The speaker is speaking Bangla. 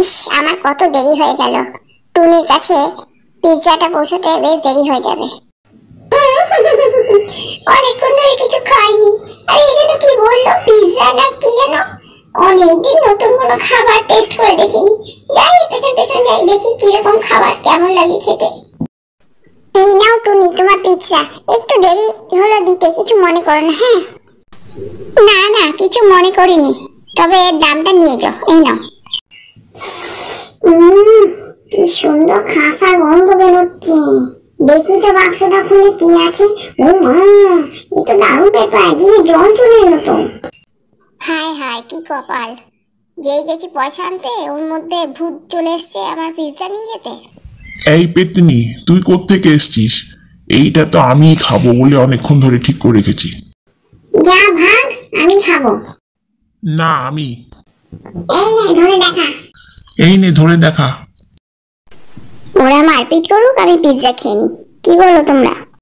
ইস, আমার কত দেরি হয়ে গেল। টুনির কাছে পিৎজাটা পৌঁছাতে বেশ দেরি হয়ে যাবে। অনেকক্ষণ ধরে কিছু খাইনি। আর এই যেন কি বললো, পিৎজা না কি যেন? অনেকদিন নতুন কোনো খাবার টেস্ট করে দেখিনি। যাই পেছন পেছন যাই, দেখি কিরকম খাবার, কেমন লাগে খেতে। এই নাও টুনি, তোমার পিৎজা। একটু দেরি হলো দিতে, কিছু মনে করো না। হ্যাঁ, না না, কিছু মনে করিনি, তবে এর দামটা নিয়ে যাও। এই নাও। কি সুন্দর খাসা গন্ধ বেরোচ্ছে। দেখি তো বাক্সটা খুলে কি আছে। ও মা, এ তো দারুণ ব্যাপার, জিভে জল চলে এলো তো। হায় হায়, কি কপাল! যেই গেছি পয়সা আনতে, ওর মধ্যে ভূত চলে এসছে আমার পিৎজা নিয়ে যেতে। এই পেতনি, তুই কোত্থেকে এসছিস? এইটা তো আমিই খাবো বলে অনেকক্ষণ ধরে ঠিক করে রেখেছি। যা ভাগ, আমি খাবো। না, আমি। এই নে ধরে দেখা। এই নে ধরে দেখা। ওরা মারপিট করুক, আমি পিৎজা খেয়ে নি। কি বলো তোমরা?